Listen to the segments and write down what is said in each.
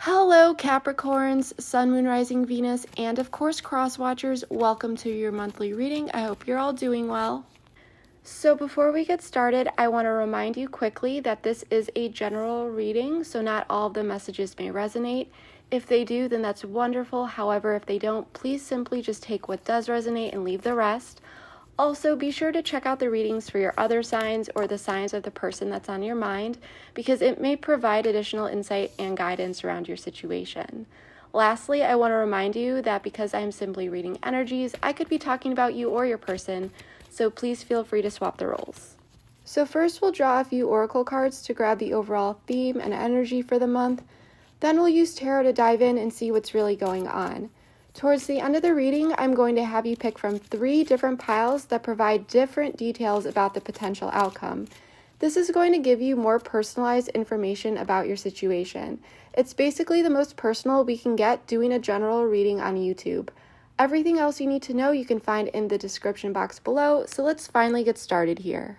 Hello Capricorns, Sun, Moon, Rising, Venus, and of course Cross Watchers. Welcome to your monthly reading. I hope you're all doing well. So before we get started, I want to remind you quickly that this is a general reading, so not all of the messages may resonate. If they do, then that's wonderful. However, if they don't, please simply just take what does resonate and leave the rest. Also, be sure to check out the readings for your other signs or the signs of the person that's on your mind, because it may provide additional insight and guidance around your situation. Lastly, I want to remind you that because I'm simply reading energies, I could be talking about you or your person, so please feel free to swap the roles. So first we'll draw a few oracle cards to grab the overall theme and energy for the month. Then we'll use tarot to dive in and see what's really going on. Towards the end of the reading, I'm going to have you pick from 3 different piles that provide different details about the potential outcome. This is going to give you more personalized information about your situation. It's basically the most personal we can get doing a general reading on YouTube. Everything else you need to know you can find in the description box below, so let's finally get started here.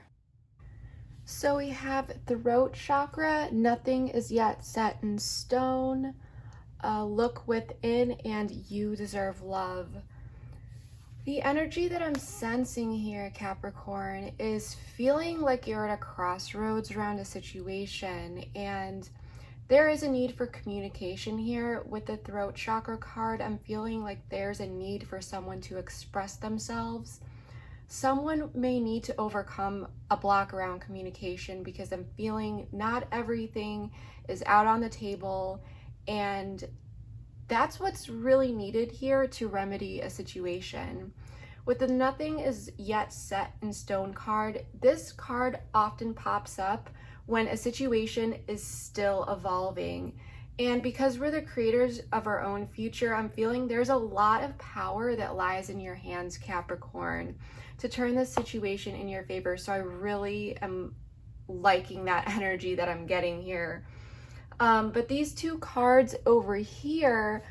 So we have throat chakra, nothing is yet set in stone. Look within and you deserve love. The energy that I'm sensing here, Capricorn, is feeling like you're at a crossroads around a situation, and there is a need for communication here. With the throat chakra card, I'm feeling like there's a need for someone to express themselves. Someone may need to overcome a block around communication, because I'm feeling not everything is out on the table, and that's what's really needed here to remedy a situation. With the nothing is yet set in stone card, this card often pops up when a situation is still evolving. And because we're the creators of our own future, I'm feeling there's a lot of power that lies in your hands, Capricorn, to turn this situation in your favor. So I really am liking that energy that I'm getting here. But these 2 cards over here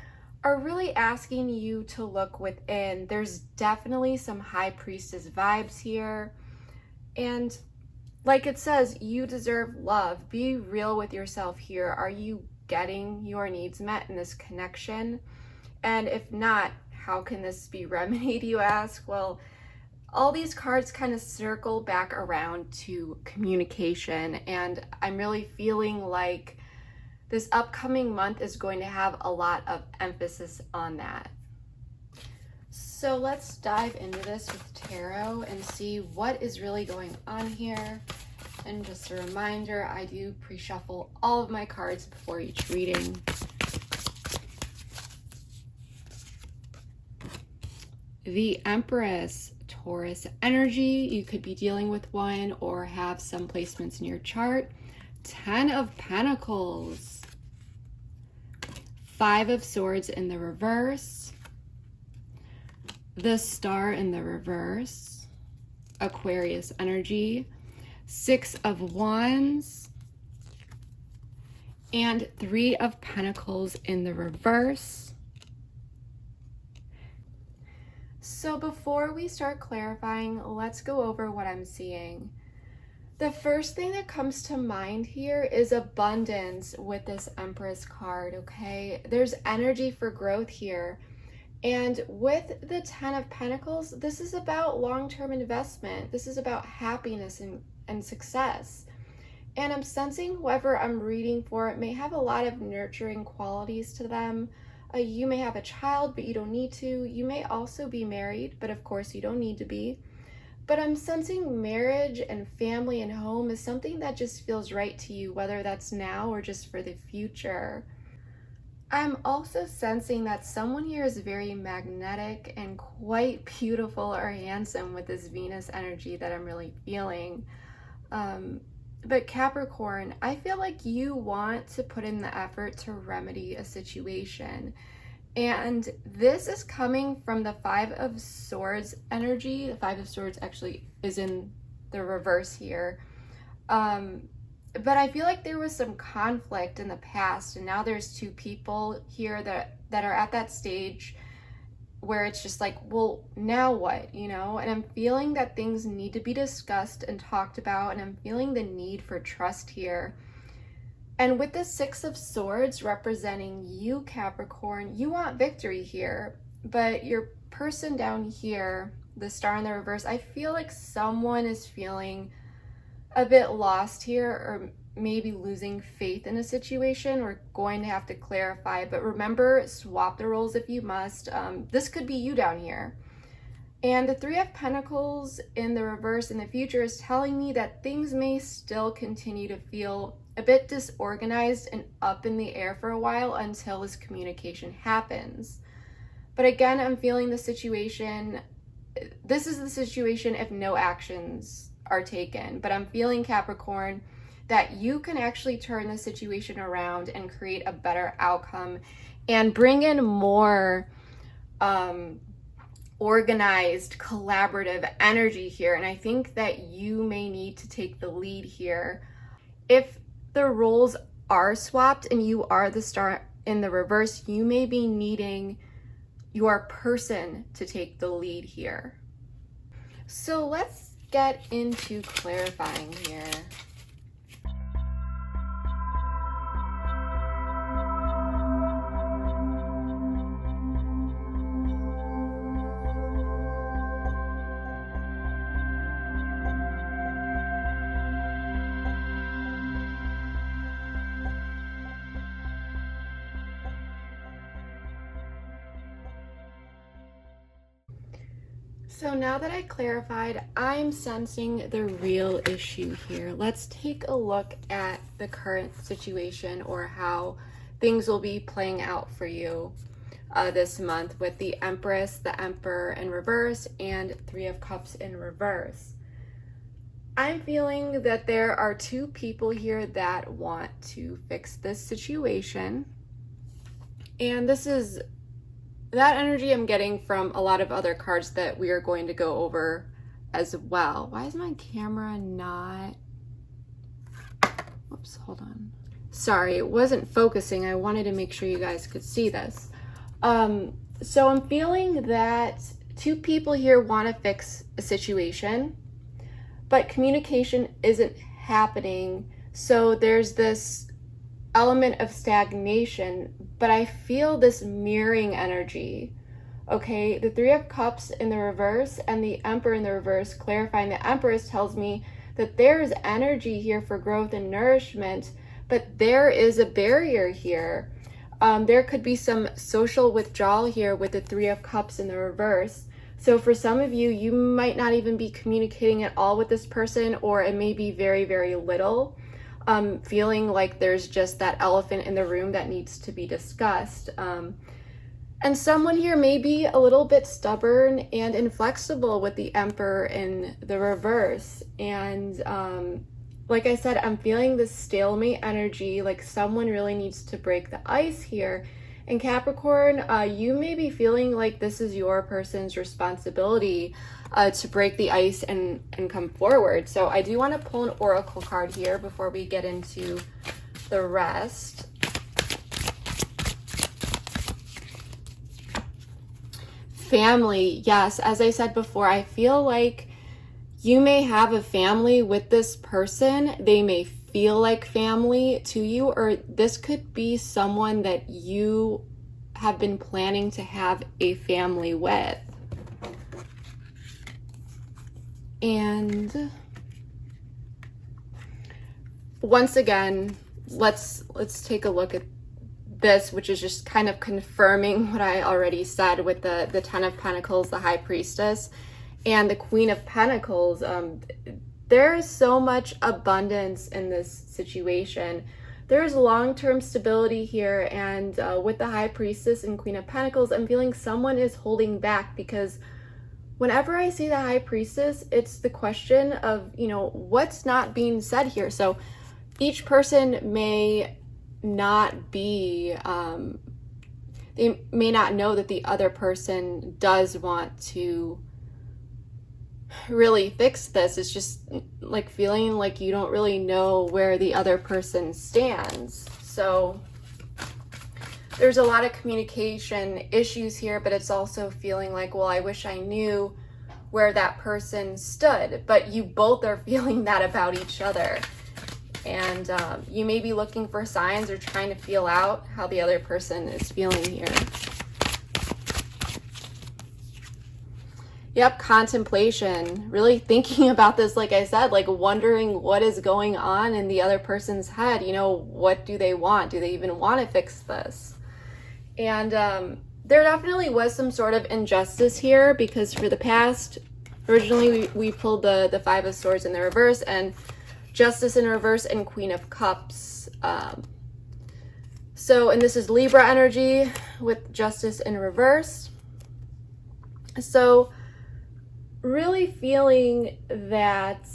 are really asking you to look within. There's definitely some high priestess vibes here. And like it says, you deserve love. Be real with yourself here. Are you getting your needs met in this connection? And if not, how can this be remedied, you ask? Well, all these cards kind of circle back around to communication, and I'm really feeling like this upcoming month is going to have a lot of emphasis on that. So let's dive into this with tarot and see what is really going on here. And just a reminder, I do pre-shuffle all of my cards before each reading. The Empress, Taurus energy. You could be dealing with one or have some placements in your chart. 10 of Pentacles. 5 of Swords in the reverse. The Star in the reverse. Aquarius energy. 6 of Wands. And 3 of Pentacles in the reverse. So before we start clarifying, let's go over what I'm seeing. The first thing that comes to mind here is abundance with this Empress card, okay? There's energy for growth here. And with the 10 of Pentacles, this is about long-term investment. This is about happiness and success. And I'm sensing whoever I'm reading for may have a lot of nurturing qualities to them. You may have a child, but you don't need to. You may also be married, but of course you don't need to be. But I'm sensing marriage and family and home is something that just feels right to you, whether that's now or just for the future. I'm also sensing that someone here is very magnetic and quite beautiful or handsome with this Venus energy that I'm really feeling. But Capricorn, I feel like you want to put in the effort to remedy a situation. And this is coming from the 5 of Swords energy. The 5 of Swords actually is in the reverse here. But I feel like there was some conflict in the past, and now there's 2 people here that are at that stage where it's just like, well, now what, you know? And I'm feeling that things need to be discussed and talked about, and I'm feeling the need for trust here. And with the Six of Swords representing you, Capricorn, you want victory here, but your person down here, the Star in the reverse, I feel like someone is feeling a bit lost here, or maybe losing faith in a situation. We're going to have to clarify, but remember, swap the roles if you must. This could be you down here. And the Three of Pentacles in the reverse in the future is telling me that things may still continue to feel a bit disorganized and up in the air for a while until this communication happens. But again, I'm feeling the situation, this is the situation if no actions are taken. But I'm feeling, Capricorn, that you can actually turn the situation around and create a better outcome and bring in more organized, collaborative energy here. And I think that you may need to take the lead here. If the roles are swapped and you are the Star in the reverse, you may be needing your person to take the lead here. So let's get into clarifying here. So now that I clarified, I'm sensing the real issue here. Let's take a look at the current situation, or how things will be playing out for you this month with the Empress, the Emperor in reverse, and Three of Cups in reverse. I'm feeling that there are two people here that want to fix this situation. And this is that energy I'm getting from a lot of other cards that we are going to go over as well. Why is my camera not... Whoops, hold on. Sorry, it wasn't focusing. I wanted to make sure you guys could see this. So I'm feeling that two people here want to fix a situation, but communication isn't happening. So there's this element of stagnation, but I feel this mirroring energy. Okay, the Three of Cups in the reverse and the Emperor in the reverse, clarifying the Empress, tells me that there's energy here for growth and nourishment, but there is a barrier here. There could be some social withdrawal here with the Three of Cups in the reverse. So for some of you, you might not even be communicating at all with this person, or it may be very, very little. Feeling like there's just that elephant in the room that needs to be discussed. And someone here may be a little bit stubborn and inflexible with the Emperor in the reverse. And like I said, I'm feeling this stalemate energy, like someone really needs to break the ice here. And Capricorn, you may be feeling like this is your person's responsibility to break the ice and come forward. So I do want to pull an oracle card here before we get into the rest. Family, yes, as I said before, I feel like you may have a family with this person. They may feel like family to you, or this could be someone that you have been planning to have a family with. And once again, let's take a look at this, which is just kind of confirming what I already said with the Ten of Pentacles, the High Priestess, and the Queen of Pentacles. There is so much abundance in this situation. There's long-term stability here, and with the High Priestess and Queen of Pentacles, I'm feeling someone is holding back, because whenever I see the High Priestess, it's the question of, you know, what's not being said here. So each person may not be, they may not know that the other person does want to really fix this. It's just like feeling like you don't really know where the other person stands. So there's a lot of communication issues here, but it's also feeling like, well, I wish I knew where that person stood. But you both are feeling that about each other. And you may be looking for signs or trying to feel out how the other person is feeling here. Yep, contemplation, really thinking about this, like I said, like wondering what is going on in the other person's head. You know, what do they want? Do they even want to fix this? And there definitely was some sort of injustice here, because for the past, originally we pulled the Five of Swords in the reverse and Justice in reverse and Queen of Cups. And this is Libra energy with Justice in reverse. So really feeling that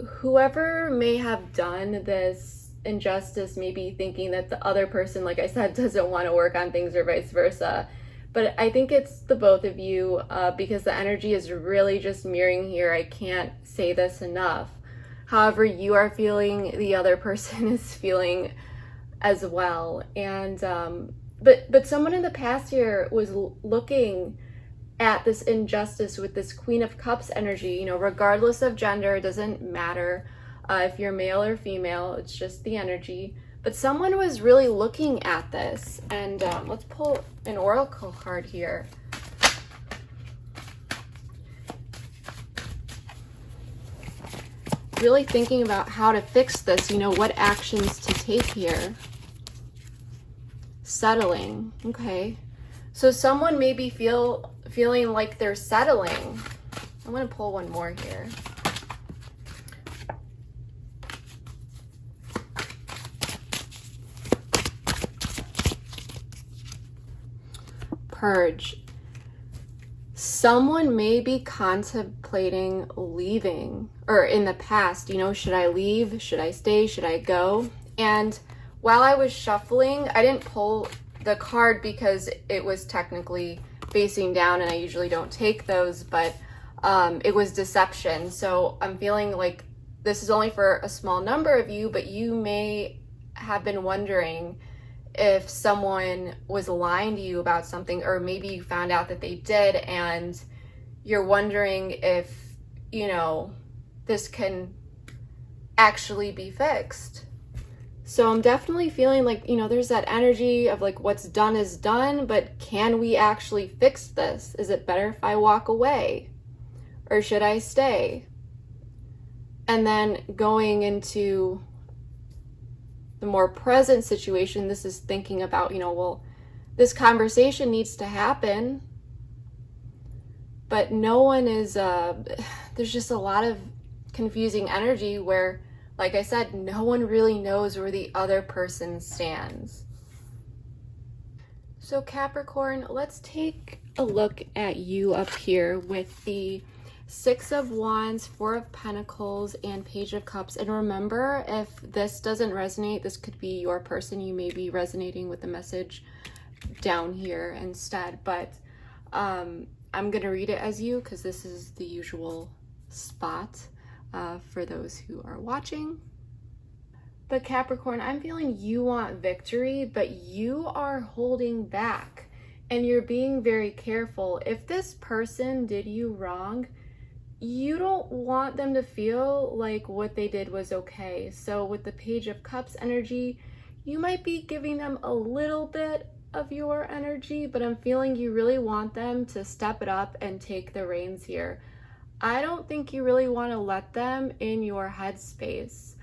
whoever may have done this injustice may be thinking that the other person, like I said, doesn't want to work on things or vice versa. But I think it's the both of you, because the energy is really just mirroring here. I can't say this enough. However you are feeling, the other person is feeling as well. And but someone in the past here was looking at this injustice with this Queen of Cups energy, you know, regardless of gender. It doesn't matter if you're male or female, it's just the energy. But someone was really looking at this. And let's pull an oracle card here. Really thinking about how to fix this, you know, what actions to take here. Settling, okay. So someone may be feeling like they're settling. I'm going to pull one more here. Purge. Someone may be contemplating leaving, or in the past, you know, should I leave? Should I stay? Should I go? And while I was shuffling, I didn't pull the card because it was technically facing down and I usually don't take those, but it was deception. So I'm feeling like this is only for a small number of you, but you may have been wondering if someone was lying to you about something, or maybe you found out that they did and you're wondering if, you know, this can actually be fixed. So I'm definitely feeling like, you know, there's that energy of like what's done is done, but can we actually fix this? Is it better if I walk away, or should I stay? And then going into the more present situation, this is thinking about, you know, well, this conversation needs to happen, but no one is, there's just a lot of confusing energy where, like I said, no one really knows where the other person stands. So Capricorn, let's take a look at you up here with the Six of Wands, Four of Pentacles, and Page of Cups. And remember, if this doesn't resonate, this could be your person. You may be resonating with the message down here instead. But I'm going to read it as you, because this is the usual spot for those who are watching. But Capricorn, I'm feeling you want victory, but you are holding back and you're being very careful. If this person did you wrong, you don't want them to feel like what they did was okay. So with the Page of Cups energy, you might be giving them a little bit of your energy, but I'm feeling you really want them to step it up and take the reins here. I don't think you really want to let them in your headspace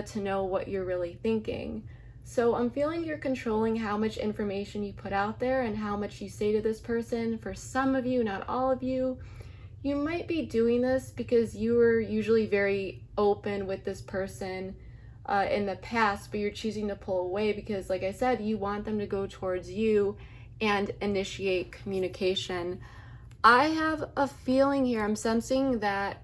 to know what you're really thinking. So I'm feeling you're controlling how much information you put out there and how much you say to this person. For some of you, not all of you, you might be doing this because you were usually very open with this person in the past, but you're choosing to pull away because, like I said, you want them to go towards you and initiate communication. I have a feeling here, I'm sensing that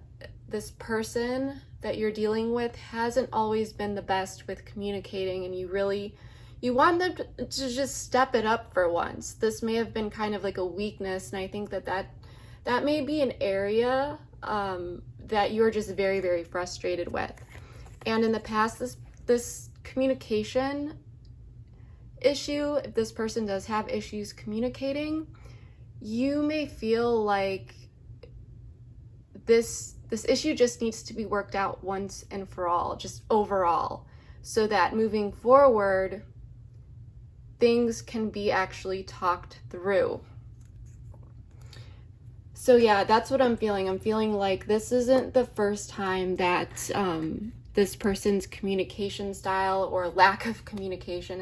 this person that you're dealing with hasn't always been the best with communicating, and you want them to just step it up for once. This may have been kind of like a weakness, and I think that may be an area that you're just very, very frustrated with. And in the past, this communication issue, if this person does have issues communicating, you may feel like this issue just needs to be worked out once and for all, just overall, so that moving forward, things can be actually talked through. So yeah, that's what I'm feeling. I'm feeling like this isn't the first time that this person's communication style or lack of communication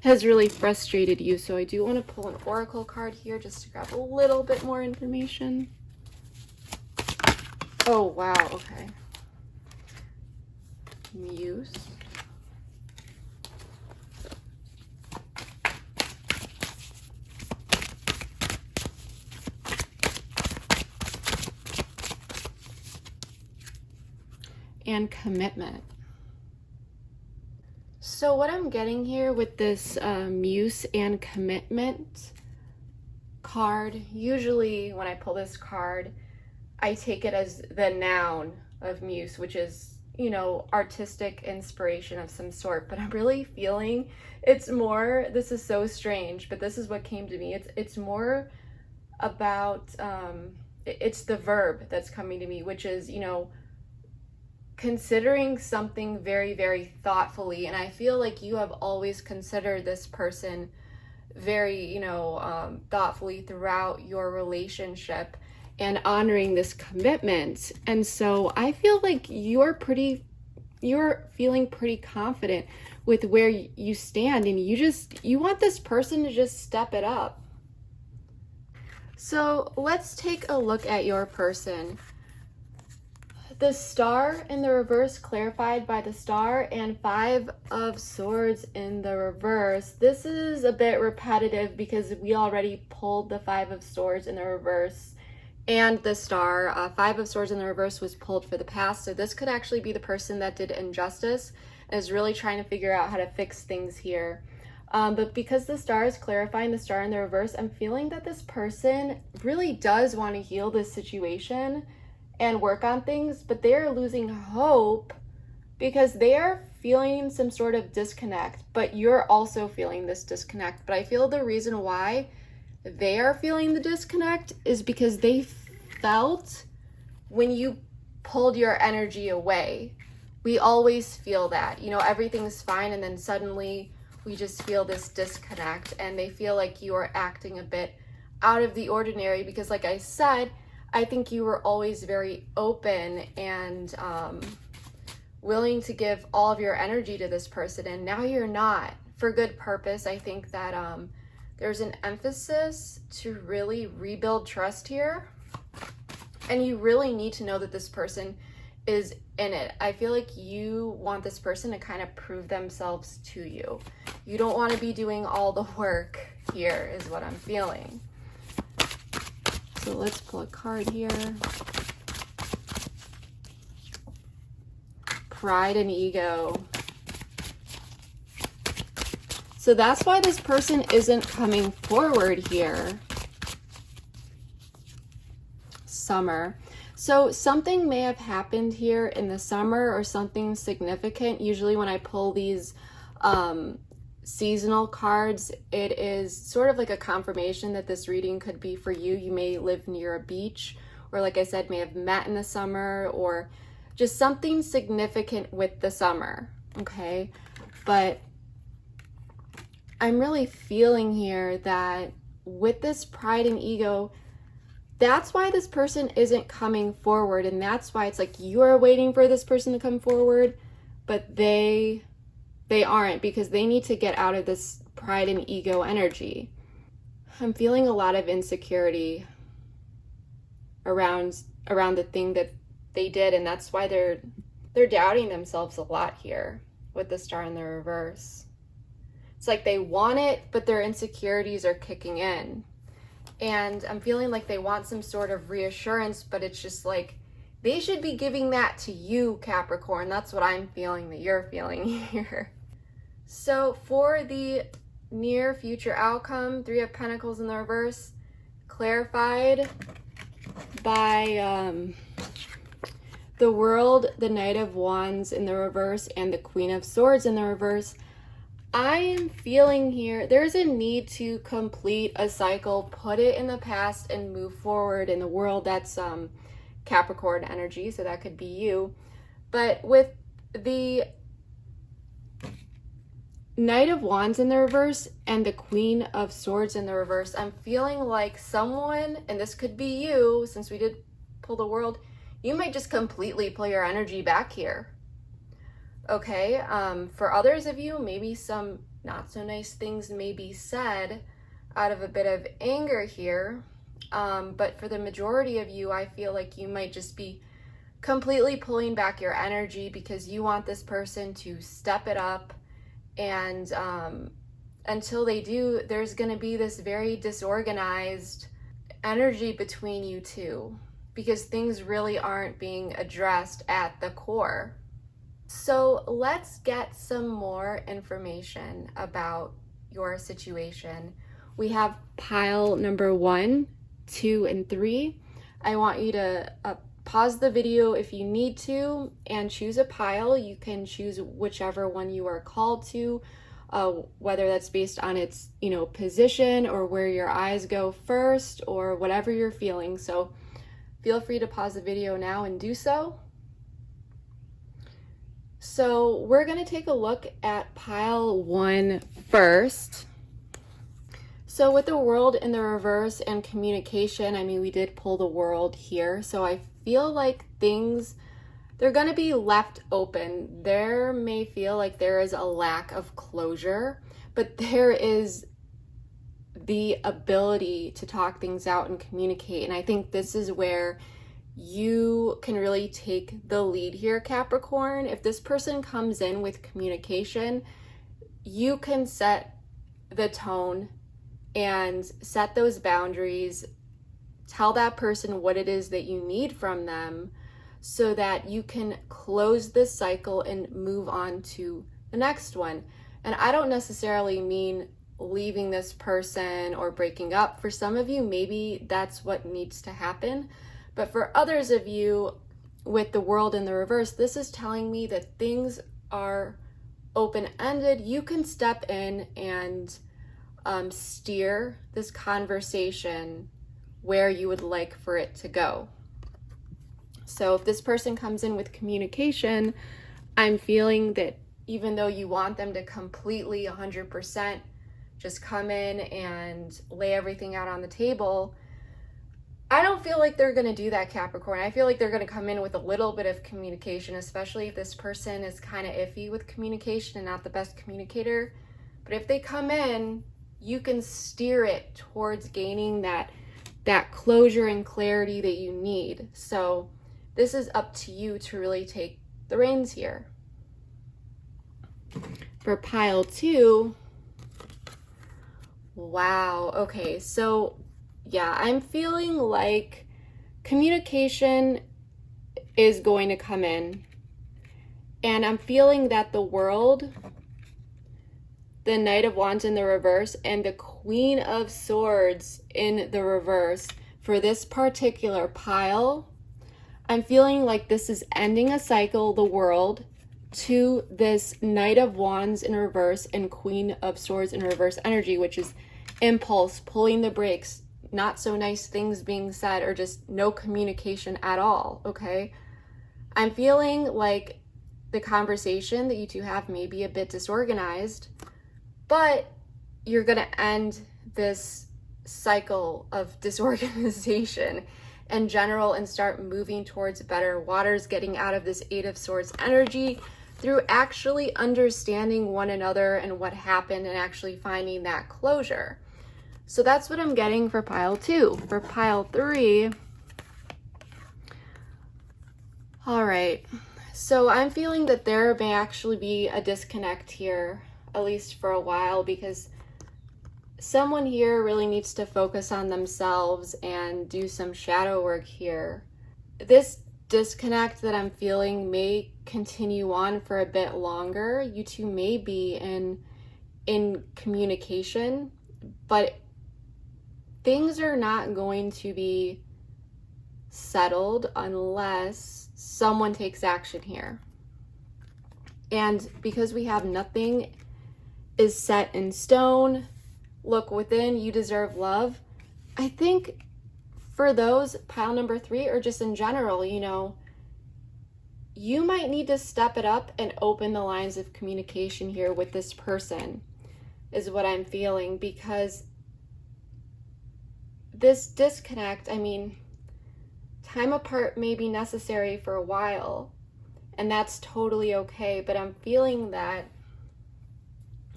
has really frustrated you. So I do want to pull an oracle card here just to grab a little bit more information. Oh, wow. Okay. Muse. And commitment. So what I'm getting here with this Muse and commitment card, usually when I pull this card, I take it as the noun of Muse, which is, you know, artistic inspiration of some sort. But I'm really feeling it's more, this is so strange, but this is what came to me. It's more about, it's the verb that's coming to me, which is, you know, considering something very, very thoughtfully. And I feel like you have always considered this person very, you know, thoughtfully throughout your relationship and honoring this commitment. And so I feel like you're feeling pretty confident with where you stand, and you want this person to just step it up. So let's take a look at your person. The star in the reverse clarified by the star, and 5 of swords in the reverse. This is a bit repetitive because we already pulled the 5 of swords in the reverse and the star. 5 of swords in the reverse was pulled for the past, so this could actually be the person that did injustice and is really trying to figure out how to fix things here. But because the star is clarifying the star in the reverse, I'm feeling that this person really does want to heal this situation and work on things, but they're losing hope because they are feeling some sort of disconnect, but you're also feeling this disconnect. But I feel the reason why they are feeling the disconnect is because they felt when you pulled your energy away. We always feel that, you know, everything's fine, and then suddenly we just feel this disconnect, and they feel like you are acting a bit out of the ordinary because, like I said, I think you were always very open and willing to give all of your energy to this person, and now you're not, for good purpose. I think that there's an emphasis to really rebuild trust here, and you really need to know that this person is in it. I feel like you want this person to kind of prove themselves to you. You don't want to be doing all the work here, is what I'm feeling. So let's pull a card here. Pride and ego. So that's why this person isn't coming forward here. Summer. So something may have happened here in the summer, or something significant. Usually when I pull these seasonal cards, it is sort of like a confirmation that this reading could be for you. You may live near a beach, or like I said, may have met in the summer, or just something significant with the summer, okay? But I'm really feeling here that with this pride and ego, that's why this person isn't coming forward, and that's why it's like you're waiting for this person to come forward, but they aren't, because they need to get out of this pride and ego energy. I'm feeling a lot of insecurity around the thing that they did, and that's why they're doubting themselves a lot here with the star in the reverse. It's like they want it, but their insecurities are kicking in. And I'm feeling like they want some sort of reassurance, but it's just like they should be giving that to you, Capricorn. That's what I'm feeling that you're feeling here. So for the near future outcome, 3 of Pentacles in the reverse, clarified by the World, the Knight of Wands in the reverse, and the Queen of Swords in the reverse. I am feeling here there's a need to complete a cycle, put it in the past, and move forward in the world. That's Capricorn energy, so that could be you. But with the Knight of Wands in the reverse and the Queen of Swords in the reverse, I'm feeling like someone, and this could be you, since we did pull the World, you might just completely pull your energy back here. Okay, for others of you, maybe some not so nice things may be said out of a bit of anger here. But for the majority of you, I feel like you might just be completely pulling back your energy because you want this person to step it up. And until they do, there's going to be this very disorganized energy between you two because things really aren't being addressed at the core. So let's get some more information about your situation. We have pile number 1, 2, and 3. I want you to pause the video if you need to and choose a pile. You can choose whichever one you are called to, whether that's based on its, position or where your eyes go first or whatever you're feeling. So feel free to pause the video now and do so. So we're going to take a look at pile 1 first. So with the World in the reverse and communication, I mean, we did pull the World here. So I feel like things, they're going to be left open. There may feel like there is a lack of closure, but there is the ability to talk things out and communicate. And I think this is where you can really take the lead here, Capricorn. If this person comes in with communication, you can set the tone and set those boundaries, tell that person what it is that you need from them so that you can close this cycle and move on to the next one. And I don't necessarily mean leaving this person or breaking up. For some of you, maybe that's what needs to happen. But for others of you with the World in the reverse, this is telling me that things are open-ended. You can step in and steer this conversation where you would like for it to go. So if this person comes in with communication, I'm feeling that even though you want them to completely 100% just come in and lay everything out on the table, I don't feel like they're going to do that, Capricorn. I feel like they're going to come in with a little bit of communication, especially if this person is kind of iffy with communication and not the best communicator. But if they come in, you can steer it towards gaining that closure and clarity that you need. So this is up to you to really take the reins here. For pile 2, wow, okay, so yeah, I'm feeling like communication is going to come in, and I'm feeling that the World, the Knight of Wands in the reverse, and the Queen of Swords in the reverse, for this particular pile, I'm feeling like this is ending a cycle, the World, to this Knight of Wands in reverse and Queen of Swords in reverse energy, which is impulse, pulling the brakes, not so nice things being said, or just no communication at all, okay? I'm feeling like the conversation that you two have may be a bit disorganized, but you're gonna end this cycle of disorganization in general and start moving towards better waters, getting out of this 8 of Swords energy through actually understanding one another and what happened and actually finding that closure. So that's what I'm getting for pile 2. For pile 3, all right, so I'm feeling that there may actually be a disconnect here, at least for a while, because someone here really needs to focus on themselves and do some shadow work here. This disconnect that I'm feeling may continue on for a bit longer. You two may be in communication, but things are not going to be settled unless someone takes action here. And because we have nothing is set in stone, look within, you deserve love. I think for those, pile number 3, or just in general, you might need to step it up and open the lines of communication here with this person, is what I'm feeling, because this disconnect, I mean, time apart may be necessary for a while, and that's totally okay, but I'm feeling that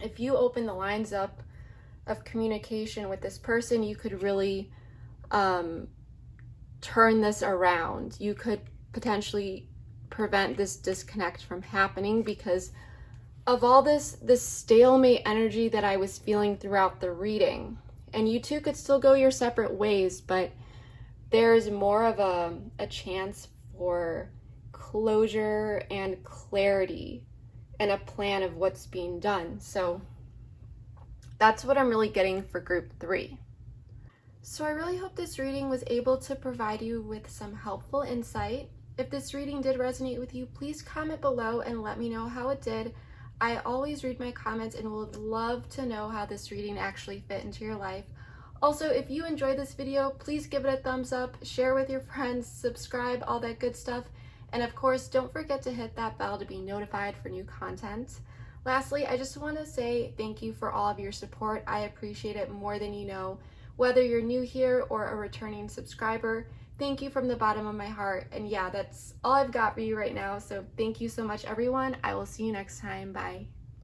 if you open the lines up of communication with this person, you could really turn this around. You could potentially prevent this disconnect from happening because of all this stalemate energy that I was feeling throughout the reading. And you two could still go your separate ways, but there's more of a chance for closure and clarity and a plan of what's being done. So that's what I'm really getting for group 3. So I really hope this reading was able to provide you with some helpful insight. If this reading did resonate with you, please comment below and let me know how it did. I always read my comments and would love to know how this reading actually fit into your life. Also, if you enjoyed this video, please give it a thumbs up, share with your friends, subscribe, all that good stuff. And of course, don't forget to hit that bell to be notified for new content. Lastly, I just want to say thank you for all of your support. I appreciate it more than you know. Whether you're new here or a returning subscriber, thank you from the bottom of my heart. And yeah, that's all I've got for you right now. So thank you so much, everyone. I will see you next time. Bye.